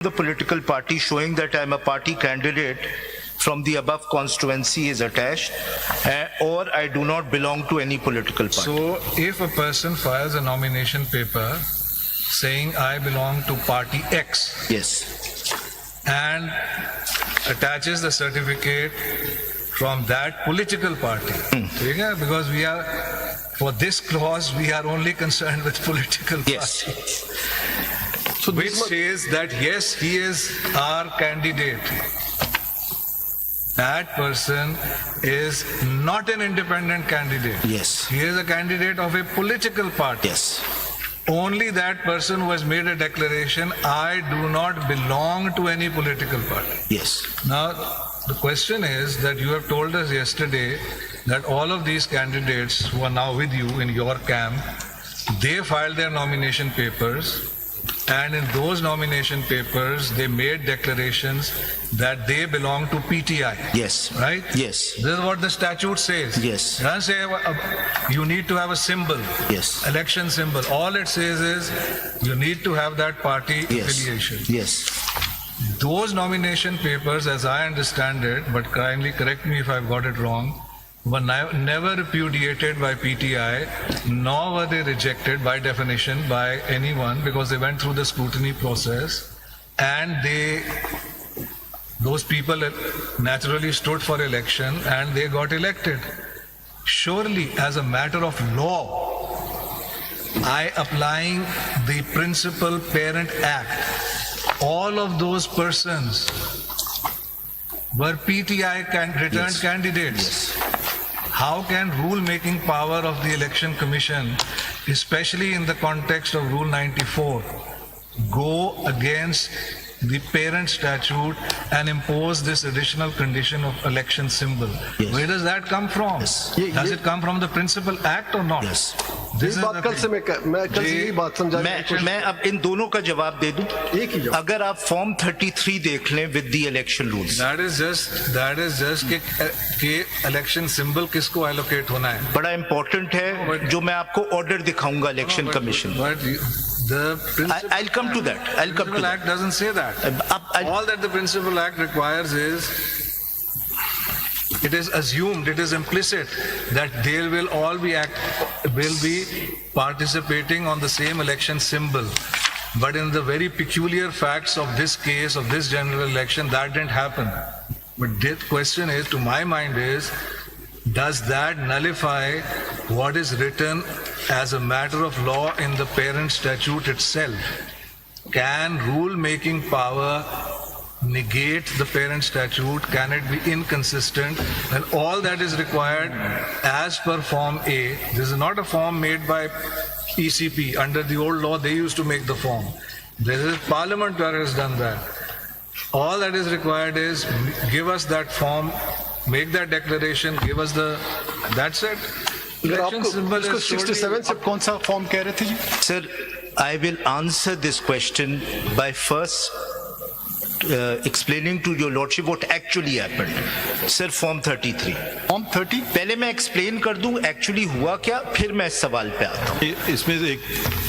The political party showing that I am a party candidate from the above constituency is attached, or I do not belong to any political party. So if a person files a nomination paper saying I belong to party X, Yes. and attaches the certificate from that political party, okay? Because we are, for this clause, we are only concerned with political Yes. parties. So which says that yes, he is our candidate. That person is not an independent candidate. Yes. He is a candidate of a political party. Yes. Only that person who has made a declaration, I do not belong to any political party. Yes. Now, the question is that you have told us yesterday that all of these candidates who are now with you in your camp, they filed their nomination papers, and in those nomination papers, they made declarations that they belong to PTI. Yes. Right? Yes. This is what the statute says. Yes. It doesn't say you need to have a symbol, Yes. election symbol. All it says is you need to have that party Yes. affiliation. Yes. Those nomination papers, as I understand it, but kindly correct me if I've got it wrong, were never repudiated by PTI, nor were they rejected by definition by anyone, because they went through the scrutiny process, and those people naturally stood for election and they got elected. Surely, as a matter of law, I applying the Principal Parent Act, all of those persons were PTI returned candidates. Yes. How can rule-making power of the Election Commission, especially in the context of Rule 94, go against the parent statute and impose this additional condition of election symbol? Yes. Where does that come from? Yes. Does it come from the Principal Act or not? Yes. This is बात the कल से thing. मैं कल से यही बात समझा मैं अब इन दोनों का जवाब दे दूं। एक ही जवाब। अगर आप फॉर्म 33 देख लें with the election rules, That is just कि election symbol किसको allocate होना है. बड़ा इंपॉर्टेंट है, जो मैं आपको ऑर्डर दिखाऊंगा election commission. But the Principal I'll come to that. I'll come to Principal that. Act doesn't say that. All that the Principal Act requires is, it is assumed, it is implicit that they will all be participating on the same election symbol. But in the very peculiar facts of this case, of this general election, that didn't happen. But the question is, to my mind is, does that nullify what is written as a matter of law in the parent statute itself? Can rule-making power negate the parent statute? Can it be inconsistent? And all that is required as per Form A. This is not a form made by ECP. Under the old law, they used to make the form. There is Parliament that has done that. All that is required is give us that form, make that declaration, give us that's it. Election symbol इसको is solely- 67 से कौन सा form कह रहे थे जी? Sir, I will answer this question by first explaining to your lordship what actually happened. Sir, Form 33. Form 30 पहले मैं explain कर दूं एक्चुअली हुआ क्या, फिर मैं इस सवाल पे आता हूं। इसमें से एक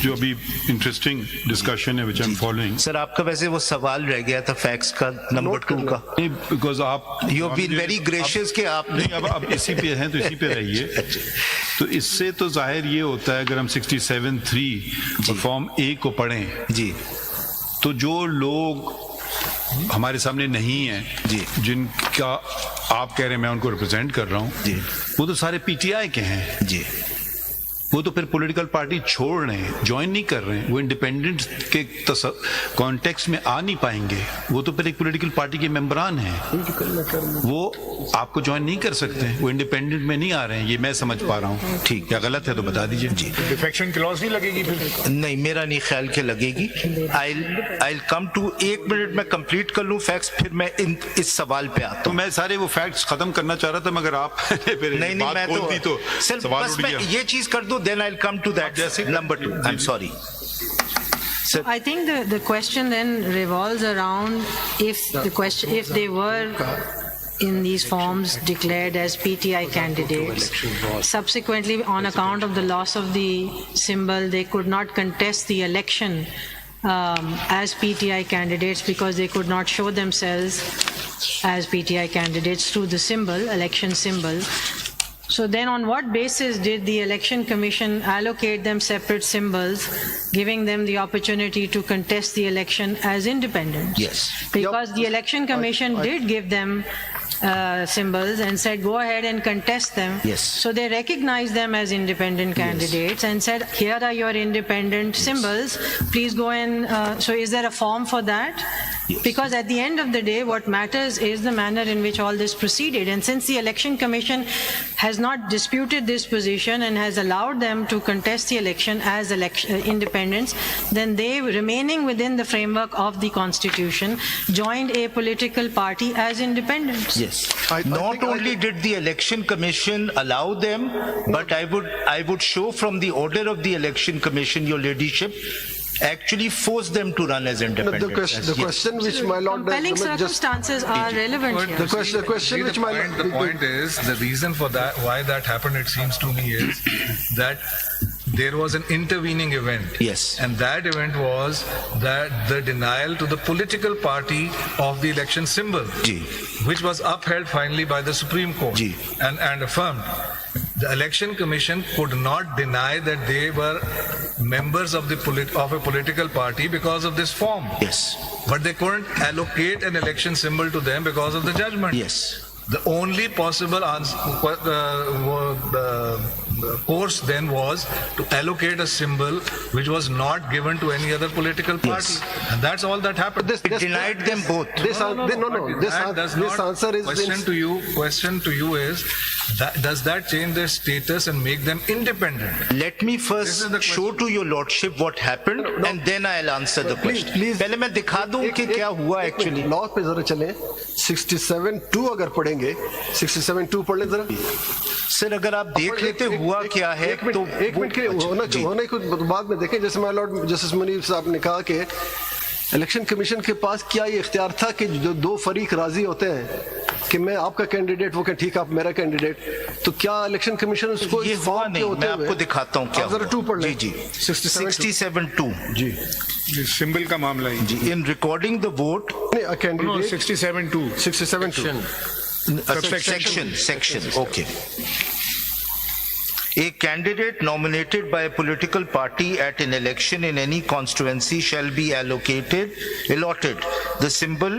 जो अभी इंटरेस्टिंग डिस्कशन है विच आई एम फॉलोइंग, सर, आपका वैसे वो सवाल रह गया था फैक्स का नंबर 2 का। बिकॉज आप you have been very gracious कि आप नहीं, अब इसी पे हैं तो इसी पे रहिए। तो इससे तो जाहिर ये होता है, अगर हम 67(3) फॉर्म ए को पढ़ें जी, तो जो लोग हमारे सामने नहीं है जी, जिनका आप कह रहे हैं मैं उनको रिप्रेजेंट कर रहा हूं जी, वो तो सारे पीटीआई के हैं जी। वो तो फिर पॉलिटिकल पार्टी छोड़ रहे हैं, ज्वाइन नहीं कर रहे हैं, वो इंडिपेंडेंट के कॉन्टेक्स्ट में आ नहीं पाएंगे, वो तो फिर एक पॉलिटिकल पार्टी के मेंबरान हैं, वो आपको ज्वाइन नहीं कर सकते, वो इंडिपेंडेंट में नहीं आ रहे हैं, ये मैं समझ पा रहा हूँ। ठीक, क्या गलत है तो बता दीजिए। जी, डिफेक्शन क्लॉज नहीं लगेगी फिर? नहीं, मेरा नहीं ख्याल के लगेगी। I'll come to, 1 मिनट में कंप्लीट कर लूं फैक्ट्स, फिर मैं इस सवाल पे आता तो हूं। मैं सारे वो फैक्ट्स खत्म करना चाह रहा था, मगर आप फिर नहीं, बात मैं खोल दी तो सर सवाल बस उठ मैं गया। ये चीज कर दूं, then I'll come to that. Number 2. I'm sorry. Sir, I think the question then revolves around if they were in these forms declared as PTI candidates. Subsequently, on account of the loss of the symbol, they could not contest the election as PTI candidates because they could not show themselves as PTI candidates through the symbol, election symbol. So then on what basis did the Election Commission allocate them separate symbols, giving them the opportunity to contest the election as independents? Yes. Because the Election Commission did give them symbols and said, go ahead and contest them. Yes. So they recognized them as independent candidates and said, here are your independent symbols, please go and, so is there a form for that? Yes. Because at the end of the day, what matters is the manner in which all this proceeded. And since the Election Commission has not disputed this position and has allowed them to contest the election as independents, then they, remaining within the framework of the Constitution, joined a political party as independents. Yes. Not only did the Election Commission allow them, but I would show from the order of the Election Commission, your ladyship, actually forced them to run as independents. The question which my lord Compelling just circumstances are relevant here. the question which my The point is, the reason for that, why that happened, it seems to me, is that there was an intervening event. Yes. And that event was that the denial to the political party of the election symbol, Ji. which was upheld finally by the Supreme Court Ji. and affirmed. The Election Commission could not deny that they were members of a political party because of this form. Yes. But they couldn't allocate an election symbol to them because of the judgment. Yes. The only possible answer, course then was to allocate a symbol which was not given to any other political party. Yes. And that's all that happened. This- It denied them both. This That does this not- answer is question to you is, does that change their status and make them independent? Let me This first is the show to your lordship what happened and then I'll answer the question. please. पहले मैं दिखा दूं कि क्या हुआ actually. Law पे जरा चलें 67(2) अगर पढ़ेंगे 67(2) पढ़ लें जरा सर अगर आप देख लेते हुआ क्या है एक मिनट, तो एक मिनट के होने को बाद में देखें। जैसे माय लॉर्ड जस्टिस मुनीर साहब ने कहा कि इलेक्शन कमीशन के पास क्या ये इख्तियार था कि जो दो फरीक राजी होते हैं कि मैं आपका कैंडिडेट, वो कहें ठीक है आप मेरा कैंडिडेट, तो क्या इलेक्शन कमीशन उसको ये हुआ नहीं, मैं आपको दिखाता हूँ क्या आप जरा 2 पढ़ लें। जी 67(2) जी ये सिंबल का मामला है जी इन रिकॉर्डिंग द वोट नहीं candidate 67(2) 67(2) section okay. A candidate nominated by a political party at an election in any constituency shall be allotted the symbol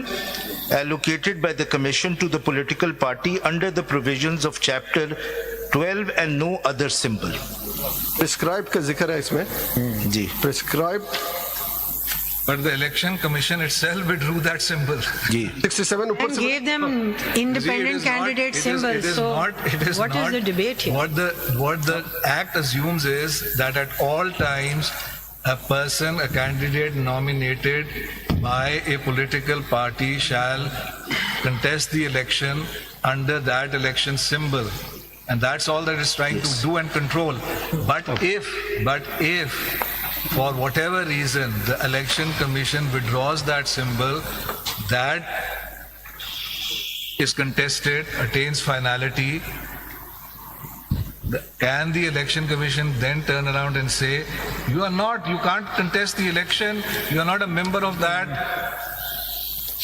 allocated by the commission to the political party under the provisions of chapter 12 and no other symbol. Prescribe का जिक्र है इसमें जी prescribe But the Election Commission itself withdrew that symbol. जी 67 ऊपर And से gave them independent candidate symbols. So what is the debate here? What the act assumes is that at all times a person, a candidate nominated by a political party shall contest the election under that election symbol. And that's all that it's trying to do and control. But if for whatever reason the Election Commission withdraws that symbol, that is contested, attains finality, can the Election Commission then turn around and say, you can't contest the election, you are not a member of that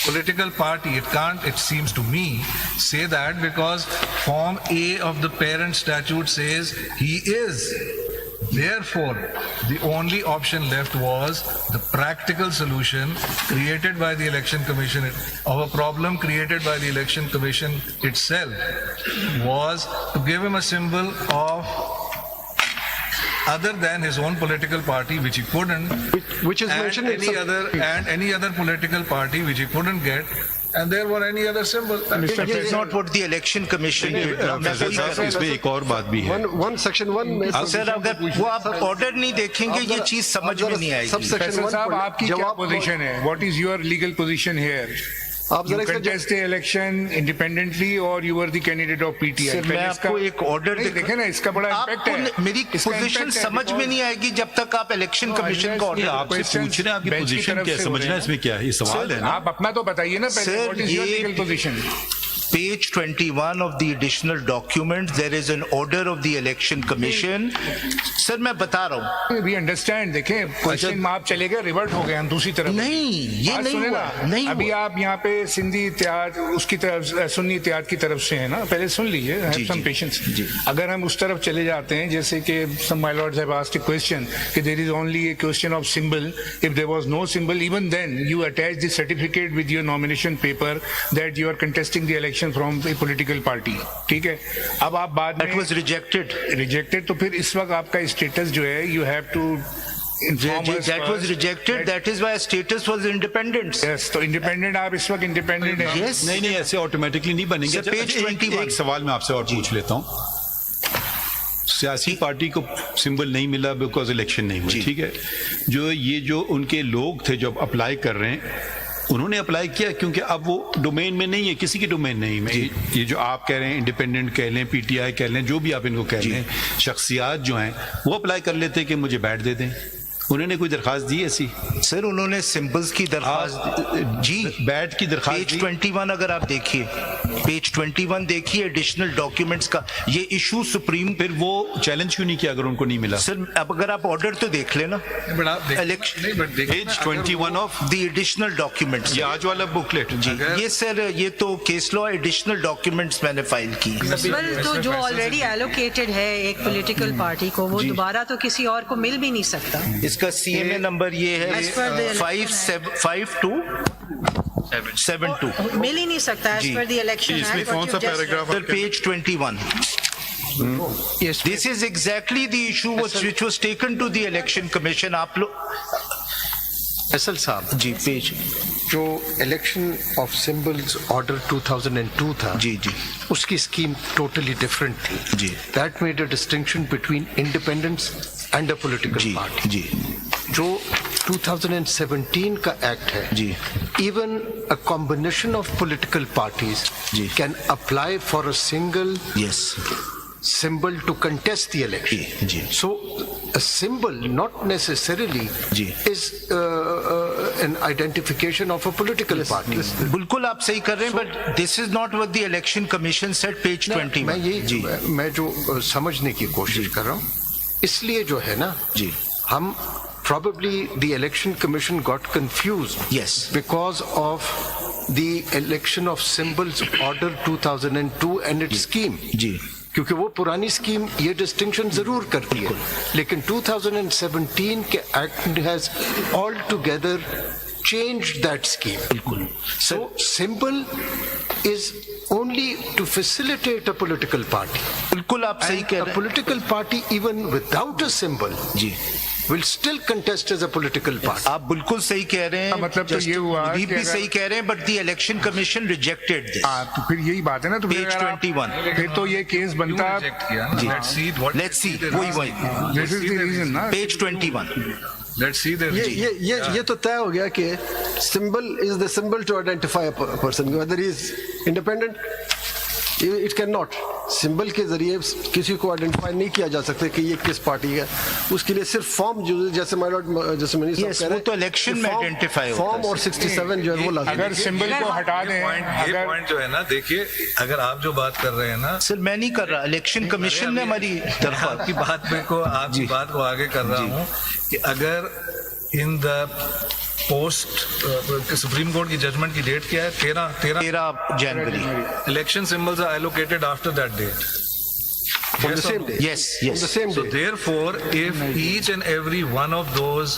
political party? It can't, it seems to me, say that because Form A of the parent statute says he is. Therefore, the only option left was the practical solution created by the Election Commission, of a problem created by the Election Commission itself, was to give him a symbol of other than his own political party, which he couldn't, which is and mentioned in any other political party which he couldn't get, and there were any other symbol. It's not what the election commission did. Faizal साहब इसमें एक और बात भी है। One section 1 में sir अगर वो आप ऑर्डर नहीं देखेंगे ये चीज समझ में नहीं आएगी। सब सेक्शन फैसल 1 साहब आपकी क्या पोजीशन है? What is your legal position here? आप You जरा contest the election independently or you were the candidate of PTI? Sir मैं आपको एक ऑर्डर देखे ना, इसका बड़ा इम्पैक्ट है। आपको मेरी इसका पोजीशन impact है, समझ में because- नहीं आएगी जब तक आप इलेक्शन कमीशन का I ऑर्डर just- आपसे पूछ रहे हैं आपकी बेंच की पोजीशन तरफ क्या है, से हो रहे समझना हैं। इसमें क्या है, ये सवाल है ना। आप अपना तो बताइए ना पहले, सर, व्हाट इज योर ये- legal position? page 21 of the additional document, there is an order of the election commission. Sir, मैं बता रहा हूँ. We understand. देखें, क्वेश्चन में आप चले गए, रिवर्ट हो गए हम दूसरी तरफ. नहीं, ये बात नहीं सुने हुआ, ना, नहीं अभी हुआ. आप यहाँ पे सिंधी इत्तेहाद उसकी तरफ, सुन्नी इत्तेहाद की तरफ से है ना, पहले सुन लीजिए. Have some patience. अगर हम उस तरफ चले जाते हैं, जैसे कि some my lords have asked a question कि there is only a question of symbol. If there was no symbol, even then you attach the certificate with your nomination paper that you are contesting the election from a political party. ठीक है. अब आप बाद That में was rejected. Rejected, तो फिर इस वक्त आपका स्टेटस जो है, you have to inform us That was first rejected. That is why status was independent. Yes, तो इंडिपेंडेंट आप इस वक्त इंडिपेंडेंट हैं. Yes. नहीं ऐसे ऑटोमेटिकली नहीं बनेंगे. Sir, page 21. एक सवाल मैं आपसे और पूछ लेता हूँ. सियासी पार्टी को सिंबल नहीं मिला बिकॉज इलेक्शन नहीं हुई, ठीक है. जो उनके लोग थे जो अप्लाई कर रहे हैं, उन्होंने अप्लाई किया क्योंकि अब वो डोमेन में नहीं है, किसी की डोमेन नहीं में. ये जो आप कह रहे हैं इंडिपेंडेंट कह लें, पीटीआई कह लें, जो भी आप इनको कह लें, शख्सियात जो हैं वो अप्लाई कर लेते कि मुझे बैट दे दें. उन्होंने कोई दरखास्त दी ऐसी? सर, उन्होंने सिंबल्स की दरखास्त जी, बैट की दरखास्त पेज 21 अगर आप देखिए, पेज 21 देखिए, एडिशनल डॉक्यूमेंट्स का ये इशू सुप्रीम. फिर वो चैलेंज क्यों नहीं किया अगर उनको नहीं मिला? सर, अब अगर आप ऑर्डर तो देख लेना, बट आप page 21 of the additional documents, ये आज वाला बुकलेट जी. ये सर, ये तो केस लॉ एडिशनल डॉक्यूमेंट्स मैंने फाइल की. सिंबल तो जो ऑलरेडी एलोकेटेड है एक पॉलिटिकल पार्टी को, वो दोबारा तो किसी और को मिल भी नहीं सकता. इसका सीएमए नंबर ये है As per the election 5272. मिल ही नहीं सकता एज जी. पर द इलेक्शन एक्ट. कौन सा paragraph? Sir, page 21. Yes. This is exactly the issue which was taken to the election commission. आप लोग फैसल साहब जी, पेज जो इलेक्शन ऑफ सिंबल्स ऑर्डर 2002 था, जी जी उसकी स्कीम टोटली डिफरेंट थी. जी. That made a distinction between independence and a political जी पार्टी. जी जो 2017 का एक्ट है, जी. Even a combination of political parties जी. Can apply for a single yes symbol to contest the election. जी. So a symbol not necessarily जी. is an identification of a political party. बिल्कुल आप सही कर रहे हैं, but this is not what the election commission said, page 21. मैं ये जी मैं जो समझने की कोशिश कर रहा हूँ, इसलिए जो है ना, जी. हम probably the election commission got confused. Yes. Because of the election of symbols order 2002 and its scheme. जी. क्योंकि वो पुरानी स्कीम ये डिस्टिंक्शन जरूर करती है, लेकिन 2017 के act has altogether changed that scheme. बिल्कुल. So symbol is only to facilitate a political party. बिल्कुल आप सही कह A रहे हैं. political party even without a symbol ji, will still contest as a political party. आप बिल्कुल सही कह रहे हैं. मतलब तो ये हुआ मुनीब कि भी अगर- सही कह रहे हैं, but the election commission rejected this. तो फिर यही बात है ना. तो फिर Page अगर आप- 21. फिर तो ये केस बनता. रिजेक्ट किया ना. Let's see what, let's see, वही दिस इज द रीजन ना. पेज 21. लेट्स सी द ये तो तय हो गया कि symbol is the symbol to identify a person, whether he is independent. It can not, symbol के जरिए किसी को आइडेंटिफाई नहीं किया जा सकता कि ये किस पार्टी है. उसके लिए सिर्फ फॉर्म, जो जैसे माय लॉर्ड जैसे मनीष साहब Yes, कह रहे वो हैं, तो election में identify होता है. फॉर्म और 67 जो है वो लागू. अगर सिंबल को हटा दें, ये अगर पॉइंट जो है ना, देखिए, अगर आप जो बात कर रहे हैं ना, सर, मैं नहीं कर रहा, इलेक्शन कमीशन ने हमारी दरख्वास्त. आपकी बात में को आपकी बात को आगे कर रहा हूँ कि अगर in the post supreme court की जजमेंट की डेट क्या है? 13 जनवरी. Election symbols are allocated after that date. on the same day. Yes, On yes. the same So day. therefore, if each and every one of those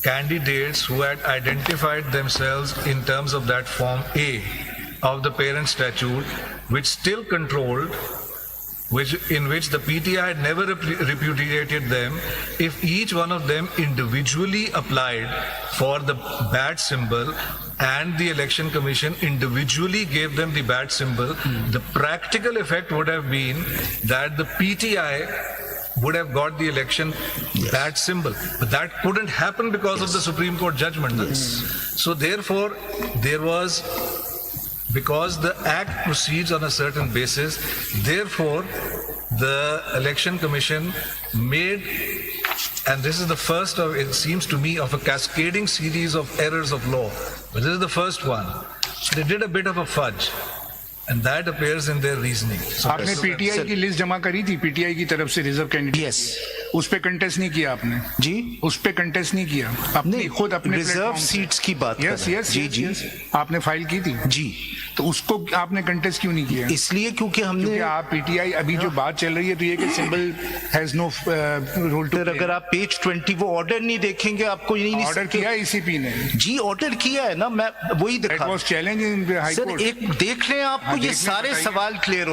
candidates who had identified themselves in terms of that Form A of the parent statute, which still controlled, in which the PTI had never repudiated them, if each one of them individually applied for the bat symbol and the election commission individually gave them the bat symbol, the practical effect would have been that the PTI would have got the election bat symbol. But that couldn't happen because of the Supreme Court judgment. So therefore, there was, because the act proceeds on a certain basis, therefore the election commission made, and this is the first of, it seems to me, of a cascading series of errors of law. But this is the first one. They did a bit of a fudge. And that appears in their reasoning. So आपने PTI की list जमा करी थी PTI की तरफ से reserve candidate Yes. उस पे कंटेस्ट नहीं किया आपने जी उस पे कंटेस्ट नहीं किया अपनी खुद अपने रिजर्व सीट्स की बात कर यस रहे हैं। यस जी जी आपने फाइल की थी जी तो उसको आपने कंटेस्ट क्यों नहीं किया इसलिए क्योंकि हमने क्योंकि आप पीटीआई अभी जो बात चल रही है तो ये कि symbol has no role to फिर अगर आप पेज 20 वो ऑर्डर नहीं देखेंगे आपको ये नहीं ऑर्डर किया ईसीपी ने जी ऑर्डर किया है ना मैं वही इट दिखा was challenge in high sir court एक देख लें आपको हाँ, ये देखने सारे बताइए। सवाल क्लियर